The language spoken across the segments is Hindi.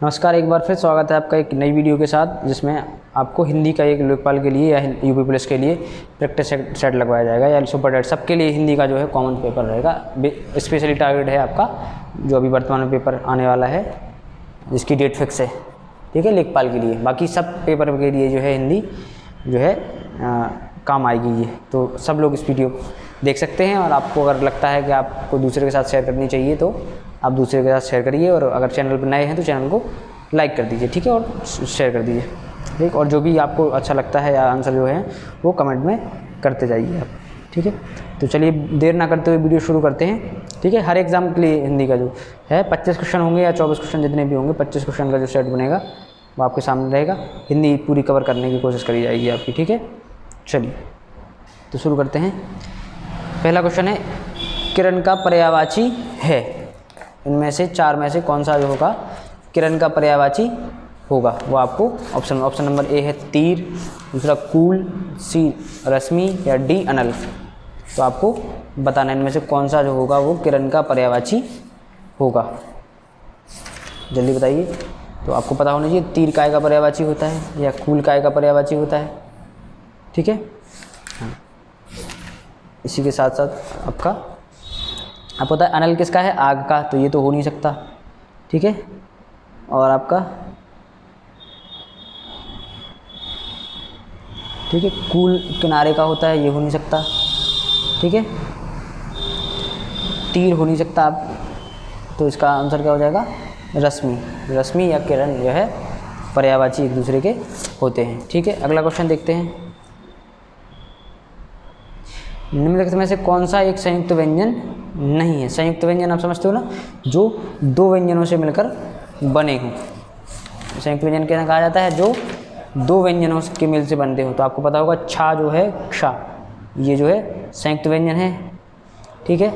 नमस्कार, एक बार फिर स्वागत है आपका एक नई वीडियो के साथ, जिसमें आपको हिंदी का एक लोकपाल के लिए या यूपी पुलिस के लिए प्रैक्टिस सेट लगवाया जाएगा या सुपर टेट सबके लिए हिंदी का जो है कॉमन पेपर रहेगा। स्पेशली टारगेट है आपका जो अभी वर्तमान में पेपर आने वाला है, जिसकी डेट फिक्स है, ठीक है, लेखपाल के लिए। बाकी सब पेपर के लिए जो है हिंदी जो है काम आएगी ये, तो सब लोग इस वीडियो देख सकते हैं। और आपको अगर लगता है कि आपको दूसरे के साथ शेयर करनी चाहिए तो आप दूसरे के साथ शेयर करिए, और अगर चैनल पर नए हैं तो चैनल को लाइक कर दीजिए, ठीक है, और शेयर कर दीजिए, ठीक। और जो भी आपको अच्छा लगता है या आंसर जो है वो कमेंट में करते जाइए आप, ठीक है। तो चलिए देर ना करते हुए वीडियो शुरू करते हैं, ठीक है। हर एग्ज़ाम के लिए हिंदी का जो है 25 क्वेश्चन होंगे या 24 क्वेश्चन जितने भी होंगे, 25 क्वेश्चन का जो सेट बनेगा वो आपके सामने रहेगा। हिंदी पूरी कवर करने की कोशिश करी जाएगी आपकी, ठीक है। चलिए तो शुरू करते हैं। पहला क्वेश्चन है, किरण का पर्यायवाची है। इनमें से चार में से कौन सा जो होगा किरण का पर्यायवाची होगा, वो आपको ऑप्शन नंबर ए है तीर, दूसरा कूल, सी रश्मि या डी अनल। तो आपको बताना इनमें से कौन सा जो होगा वो किरण का पर्यायवाची होगा, जल्दी बताइए। तो आपको पता होना चाहिए तीर काय का पर्यायवाची होता है या कूल काय का पर्यायवाची होता है, ठीक है। हाँ, इसी के साथ साथ आपको पता है अनल किसका है, आग का, तो ये तो हो नहीं सकता, ठीक है। और आपका ठीक है कूल किनारे का होता है, ये हो नहीं सकता, ठीक है। तीर हो नहीं सकता आप, तो इसका आंसर क्या हो जाएगा, रश्मि या किरण जो है पर्यायवाची एक दूसरे के होते हैं, ठीक है। अगला क्वेश्चन देखते हैं। निम्नलिखित में से कौन सा एक संयुक्त व्यंजन नहीं है। संयुक्त व्यंजन आप समझते हो ना, जो दो व्यंजनों से मिलकर बने हों। संयुक्त व्यंजन क्या कहा जाता है, जो दो व्यंजनों के मिल से बनते हो। तो आपको पता होगा छा जो है,क्षा, ये जो है संयुक्त व्यंजन है, ठीक है।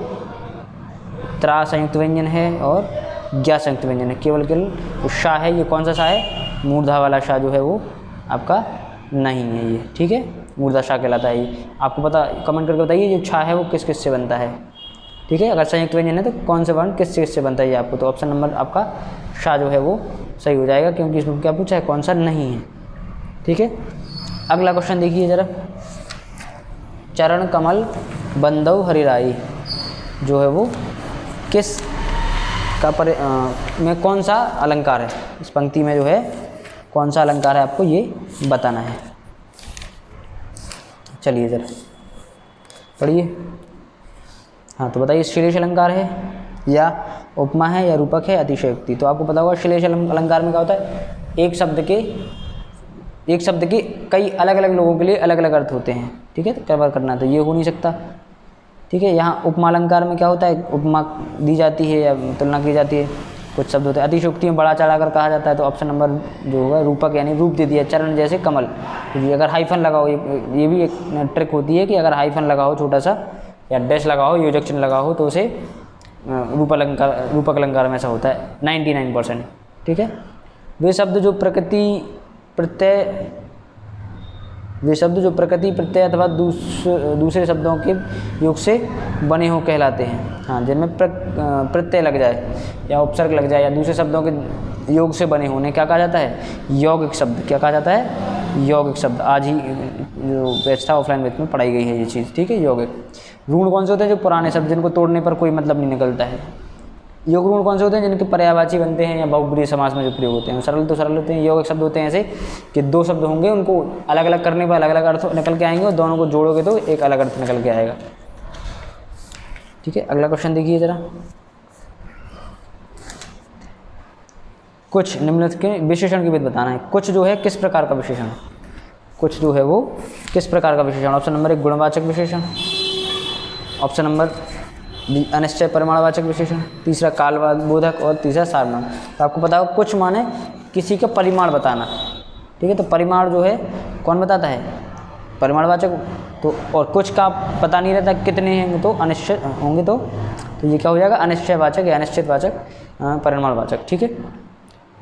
त्रा संयुक्त व्यंजन है और ज्ञा संयुक्त व्यंजन है। केवल शाह है, ये कौन सा शाह है, मूर्धा वाला शाह जो है वो आपका नहीं है ये, ठीक है, मूर्धा शाह कहलाता है ये। आपको पता, कमेंट करके बताइए जो छा है वो किस किस से बनता है, ठीक है। अगर संयुक्त व्यंजन है तो कौन से वर्ण किस से बनता है ये आपको, तो ऑप्शन नंबर आपका शाह जो है वो सही हो जाएगा, क्योंकि इसमें क्या पूछा है, कौन सा नहीं है, ठीक है। अगला क्वेश्चन देखिए जरा। चरण कमल बंदौ हरिराई जो है वो किस का में कौन सा अलंकार है, इस पंक्ति में जो है कौन सा अलंकार है आपको ये बताना है। चलिए जरा पढ़िए। हाँ तो बताइए, श्लेष अलंकार है या उपमा है या रूपक है, अतिशयोक्ति। तो आपको पता होगा श्लेष अलंकार में क्या होता है, एक शब्द के कई अलग अलग लोगों के लिए अलग अलग अर्थ होते हैं, ठीक है। तो कवर करना, तो ये हो नहीं सकता, ठीक है। यहाँ उपमा अलंकार में क्या होता है, उपमा दी जाती है या तुलना की जाती है, कुछ शब्द होते हैं। अतिशयोक्ति में बड़ा चढ़ाकर कहा जाता है, तो ऑप्शन नंबर जो होगा रूपक, यानी रूप दे दिया, चरण जैसे कमल। तो अगर हाइफन लगाओ, ये भी एक ट्रिक होती है कि अगर हाइफन लगाओ छोटा सा या डैश लगाओ, योजक चिन्ह लगाओ, तो उसे रूपक अलंकार में ऐसा होता है 99%, ठीक है। वे शब्द जो प्रकृति प्रत्यय अथवा दूसरे शब्दों के योग से बने हो कहलाते हैं। हाँ, जिनमें प्रत्यय लग जाए या उपसर्ग लग जाए या दूसरे शब्दों के योग से बने होने क्या कहा जाता है, यौगिक शब्द। क्या कहा जाता है, यौगिक शब्द। आज ही जो बैच था ऑफलाइन बैच में पढ़ाई गई है ये चीज़, ठीक है। यौगिक ऋण कौन से होते हैं, जो पुराने शब्द जिनको तोड़ने पर कोई मतलब नहीं निकलता है। योग ऋण कौन से होते हैं, जिनके पर्यायवाची बनते हैं या बहुब्रीहि समास में जो प्रयोग होते हैं। सरल तो सरल होते हैं। यौगिक शब्द होते हैं ऐसे कि दो शब्द होंगे, उनको अलग अलग करने पर अलग अलग अर्थ निकल के आएंगे, और दोनों को जोड़ोगे तो एक अलग अर्थ निकल के आएगा, ठीक है। अगला क्वेश्चन देखिए जरा। कुछ निम्नलिखित के विशेषण की विध बताना है। कुछ जो है किस प्रकार का विशेषण, कुछ जो है वो किस प्रकार का विशेषण। ऑप्शन नंबर एक गुणवाचक विशेषण, ऑप्शन नंबर बी अनिश्चय परिमाणवाचक विशेषण, तीसरा कालबोधक और तीसरा सारनाम। तो आपको पता होगा कुछ माने किसी का परिमाण बताना, ठीक है। तो परिमाण जो है कौन बताता है, परिमाणवाचक। तो और कुछ का पता नहीं रहता कितने हैं, तो अनिश्चित होंगे, तो ये क्या हो जाएगा, अनिश्चयवाचक या अनिश्चितवाचक परिमाणवाचक, ठीक है।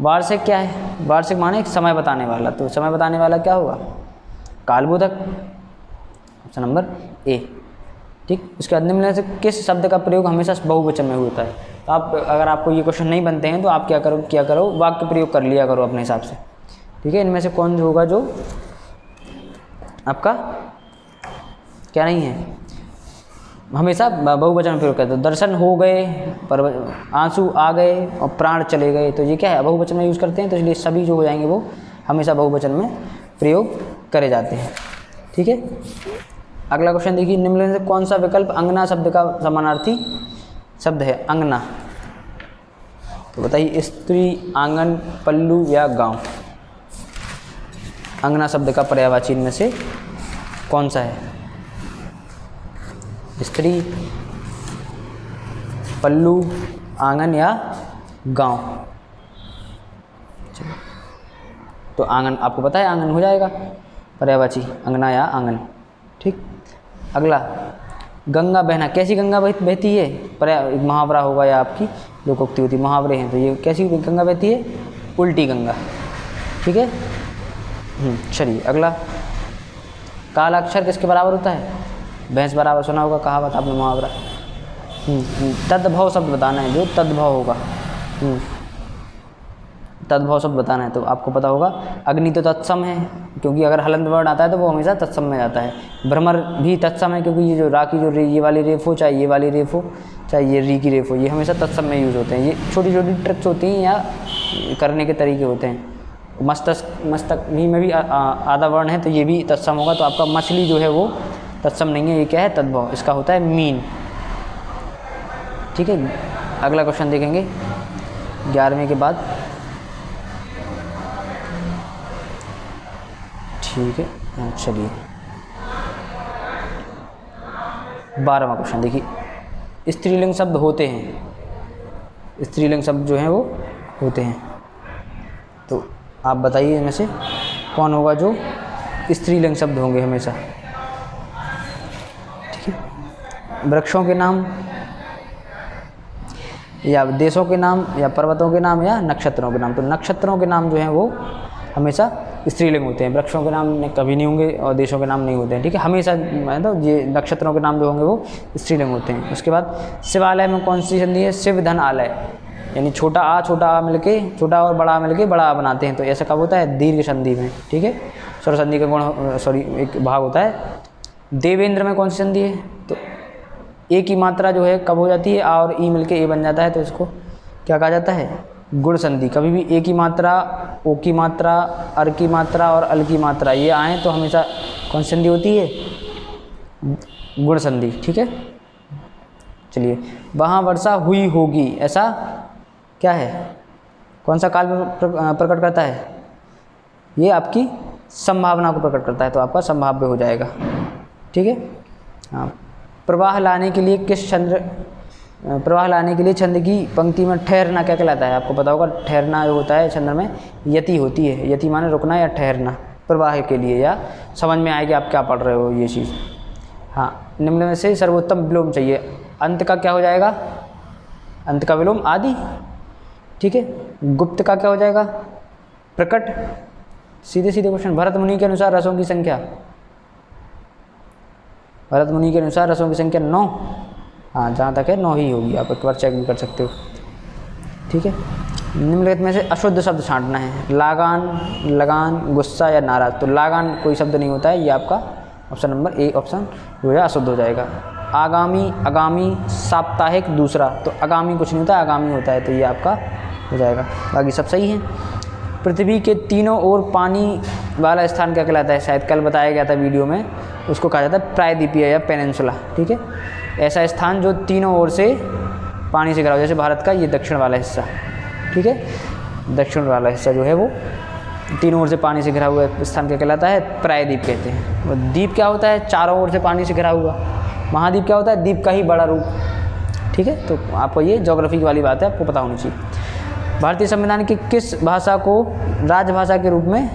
वार्षिक क्या है, वार्षिक माने एक समय बताने वाला। तो समय बताने वाला क्या होगा, कालबोधक, ऑप्शन नंबर ए, ठीक। उसके बाद निम्न से किस शब्द का प्रयोग हमेशा बहुवचन में होता है। तो आप अगर आपको ये क्वेश्चन नहीं बनते हैं तो आप क्या करो वाक्य प्रयोग कर लिया करो अपने हिसाब से, ठीक है। इनमें से कौन जो होगा जो आपका क्या नहीं है, हमेशा बहुवचन प्रयोग करते हैं। दर्शन हो गए, पर आंसू आ गए और प्राण चले गए, तो ये क्या है, बहुवचन में यूज़ करते हैं, तो इसलिए सभी जो हो जाएंगे वो हमेशा बहुवचन में प्रयोग करे जाते हैं, ठीक है। अगला क्वेश्चन देखिए, निम्नलिखित में से कौन सा विकल्प अंगना शब्द का समानार्थी शब्द है। अंगना, तो बताइए स्त्री, आंगन, पल्लू या गांव। अंगना शब्द का पर्यायवाची इनमें से कौन सा है, स्त्री, पल्लू, आंगन या गांव। चलो, तो आंगन आपको पता है, आंगन हो जाएगा पर्यायवाची, अंगना या आंगन, ठीक। अगला, गंगा बहना, कैसी गंगा बहती है, पर्याय मुहावरा होगा या आपकी लोकोक्ति होती, मुहावरे हैं, तो ये कैसी गंगा बहती है, उल्टी गंगा, ठीक है। चलिए अगला, काला अक्षर किसके बराबर होता है, भैंस बराबर, सुना होगा कहावत आपने, मुहावरा। तद्भव शब्द बताना है, जो तद्भव होगा, तद्भव शब्द बताना है, तो आपको पता होगा अग्नि तो तत्सम है, क्योंकि अगर हलंत वर्ण आता है तो वो हमेशा तत्सम में जाता है। भ्रमर भी तत्सम है, क्योंकि ये जो रा की जो ये वाली रेफ हो, चाहे ये वाली रेफ हो, चाहे ये री की रेफ हो, ये हमेशा तत्सम में यूज़ होते हैं। ये छोटी छोटी ट्रिक्स होती हैं या करने के तरीके होते हैं। मस्तक भी में भी आधा वर्ण है, तो ये भी तत्सम होगा, तो आपका मछली जो है वो तत्सम नहीं है, ये क्या है, तद्भव, इसका होता है मीन, ठीक है। अगला क्वेश्चन देखेंगे 11वें के बाद, ठीक है। चलिए 12वां क्वेश्चन देखिए, स्त्रीलिंग शब्द होते हैं, स्त्रीलिंग शब्द जो हैं वो होते हैं, तो आप बताइए इनमें से कौन होगा जो स्त्रीलिंग शब्द होंगे हमेशा, ठीक है। वृक्षों के नाम या देशों के नाम या पर्वतों के नाम या नक्षत्रों के नाम, तो नक्षत्रों के नाम जो हैं वो हमेशा स्त्रीलिंग होते हैं, वृक्षों के नाम कभी नहीं होंगे और देशों के नाम नहीं होते हैं, ठीक है। हमेशा मतलब ये नक्षत्रों के नाम जो होंगे वो स्त्रीलिंग होते हैं। उसके बाद शिवालय में कौन सी संधि है, शिव धन आलय, यानी छोटा आ मिलके, छोटा और बड़ा मिलके बड़ा आ बनाते हैं, तो ऐसा कब होता है, दीर्घ संधि में, ठीक है। स्वर संधि का गुण एक भाग होता है। देवेंद्र में कौन सी संधि है, तो ए की मात्रा जो है कब हो जाती है, आ और ई मिलके ए बन जाता है, तो इसको क्या कहा जाता है, गुण संधि। कभी भी ए की मात्रा, ओ की मात्रा, अर की मात्रा और अल की मात्रा ये आए तो हमेशा कौन संधि होती है, गुण संधि, ठीक है। चलिए, वहाँ वर्षा हुई होगी, ऐसा क्या है, कौन सा काल प्रकट करता है, ये आपकी संभावना को प्रकट करता है, तो आपका संभाव्य हो जाएगा, ठीक है। हाँ, प्रवाह लाने के लिए छंद की पंक्ति में ठहरना क्या कहलाता है, आपको पता होगा, ठहरना जो होता है छंद में यति होती है, यति माने रुकना या ठहरना, प्रवाह के लिए, या समझ में आए कि आप क्या पढ़ रहे हो ये चीज़। हाँ, निम्न में से सर्वोत्तम विलोम चाहिए, अंत का क्या हो जाएगा, अंत का विलोम आदि, ठीक है। गुप्त का क्या हो जाएगा, प्रकट। सीधे क्वेश्चन, भरत मुनि के अनुसार रसों की संख्या, भरत मुनि के अनुसार रसों की संख्या 9, हाँ जहाँ तक है 9 ही होगी, आप एक बार चेक भी कर सकते हो, ठीक है। निम्नलिखित में से अशुद्ध शब्द छांटना है, लागान, लगान, गुस्सा या नाराज, तो लागान कोई शब्द नहीं होता है, ये आपका ऑप्शन नंबर ए ऑप्शन जो है अशुद्ध हो जाएगा। आगामी, आगामी, साप्ताहिक, दूसरा, तो आगामी कुछ नहीं होता है, आगामी होता है, तो ये आपका हो जाएगा, बाकी सब सही है। पृथ्वी के तीनों ओर पानी वाला स्थान क्या कहलाता है, शायद कल बताया गया था वीडियो में, उसको कहा जाता है प्रायद्वीपीय या पेनिनसुला, ठीक है। ऐसा स्थान जो तीनों ओर से पानी से घिरा हो, जैसे भारत का ये दक्षिण वाला हिस्सा, ठीक है, दक्षिण वाला हिस्सा जो है वो तीनों ओर से पानी से घिरा हुआ स्थान क्या कहलाता है, प्रायद्वीप कहते हैं। और द्वीप क्या होता है, चारों ओर से पानी से घिरा हुआ। महाद्वीप क्या होता है, द्वीप का ही बड़ा रूप, ठीक है। तो आपको ये ज्योग्राफी वाली बात है, आपको पता होनी चाहिए। भारतीय संविधान की किस भाषा को राजभाषा के रूप में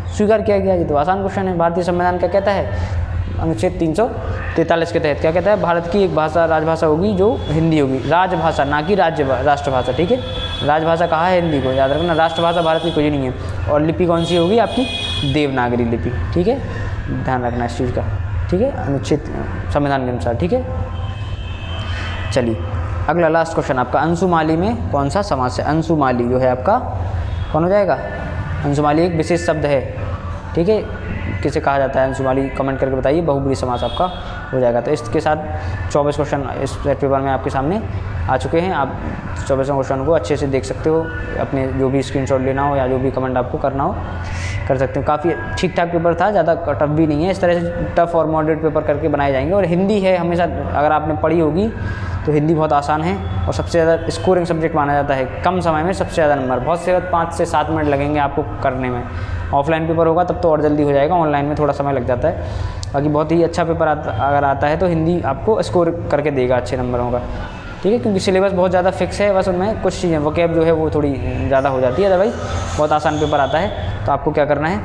स्वीकार किया गया, ये तो आसान क्वेश्चन है। भारतीय संविधान क्या कहता है, अनुच्छेद 343 के तहत क्या कहता है, भारत की एक भाषा राजभाषा होगी जो हिंदी होगी, राजभाषा ना कि राष्ट्रभाषा, ठीक है। राजभाषा कहा है हिंदी को, याद रखना, राष्ट्रभाषा भारत की कोई नहीं है। और लिपि कौन सी होगी आपकी, देवनागरी लिपि, ठीक है, ध्यान रखना इस चीज़ का, ठीक है, अनुच्छेद संविधान के अनुसार, ठीक है। चलिए अगला लास्ट क्वेश्चन आपका, अंशुमाली में कौन सा समास है? अंशुमाली जो है आपका कौन हो जाएगा? अंशुमाली एक विशेष शब्द है, ठीक है, किसे कहा जाता है अंशुमाली? कमेंट करके बताइए। बहुब्रीहि समास आपका हो जाएगा। तो इसके साथ 24 क्वेश्चन इस सेट पेपर में आपके सामने आ चुके हैं। आप 24 क्वेश्चन को अच्छे से देख सकते हो, अपने जो भी स्क्रीनशॉट लेना हो या जो भी कमेंट आपको करना हो कर सकते हो। काफ़ी ठीक ठाक पेपर था, ज़्यादा टफ भी नहीं है। इस तरह से टफ और मॉडरेट पेपर करके बनाए जाएंगे। और हिंदी है हमेशा, अगर आपने पढ़ी होगी तो हिंदी बहुत आसान है और सबसे ज़्यादा स्कोरिंग सब्जेक्ट माना जाता है। कम समय में सबसे ज़्यादा नंबर, बहुत से 5 से 7 मिनट लगेंगे आपको करने में। ऑफलाइन पेपर होगा तब तो और जल्दी हो जाएगा, ऑनलाइन में थोड़ा समय लग जाता है। बाकी बहुत ही अच्छा पेपर अगर आता है तो हिंदी आपको स्कोर करके देगा अच्छे नंबरों का, ठीक है, क्योंकि सिलेबस बहुत ज़्यादा फिक्स है। बस उनमें कुछ चीज़ें वोकैब जो है वो थोड़ी ज़्यादा हो जाती है, अदरवाइज़ बहुत आसान पेपर आता है। तो आपको क्या करना है,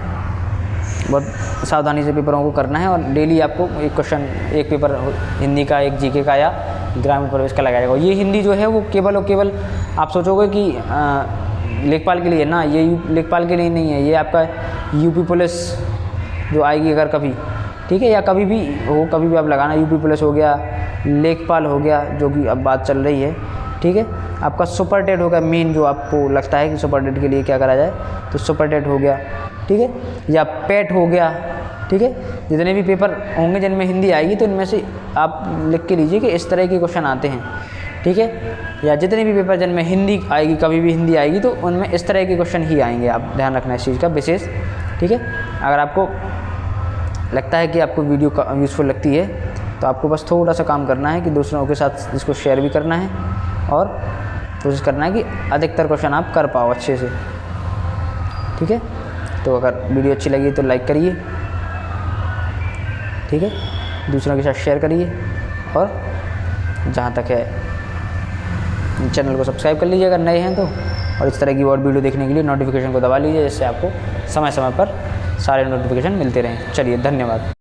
बहुत सावधानी से पेपरों को करना है और डेली आपको एक क्वेश्चन, एक पेपर हिंदी का, एक जीके का या ग्रामीण प्रवेश का लगाया जाएगा। ये हिंदी जो है वो केवल और केवल आप सोचोगे कि लेखपाल के लिए ना, ये लेखपाल के लिए नहीं है, ये आपका यूपी पुलिस जो आएगी अगर कभी, ठीक है, या कभी भी हो, कभी भी आप लगाना। यूपी पुलिस हो गया, लेखपाल हो गया जो कि अब बात चल रही है, ठीक है, आपका सुपर टेट हो गया मेन, जो आपको लगता है कि सुपर टेट के लिए क्या करा जाए, तो सुपर टेट हो गया, ठीक है, या पेट हो गया, ठीक है। जितने भी पेपर होंगे जिनमें हिंदी आएगी तो इनमें से आप लिख के लीजिए कि इस तरह के क्वेश्चन आते हैं, ठीक है। या जितने भी पेपर जिनमें हिंदी आएगी, कभी भी हिंदी आएगी तो उनमें इस तरह के क्वेश्चन ही आएंगे। आप ध्यान रखना इस चीज़ का विशेष, ठीक है। अगर आपको लगता है कि आपको वीडियो यूज़फुल लगती है तो आपको बस थोड़ा सा काम करना है कि दूसरों के साथ इसको शेयर भी करना है और कोशिश करना है कि अधिकतर क्वेश्चन आप कर पाओ अच्छे से, ठीक है। तो अगर वीडियो अच्छी लगी तो लाइक करिए, ठीक है, दूसरों के साथ शेयर करिए और जहाँ तक है चैनल को सब्सक्राइब कर लीजिए अगर नए हैं तो। और इस तरह की और वीडियो देखने के लिए नोटिफिकेशन को दबा लीजिए, जिससे आपको समय समय पर सारे नोटिफिकेशन मिलते रहें। चलिए, धन्यवाद।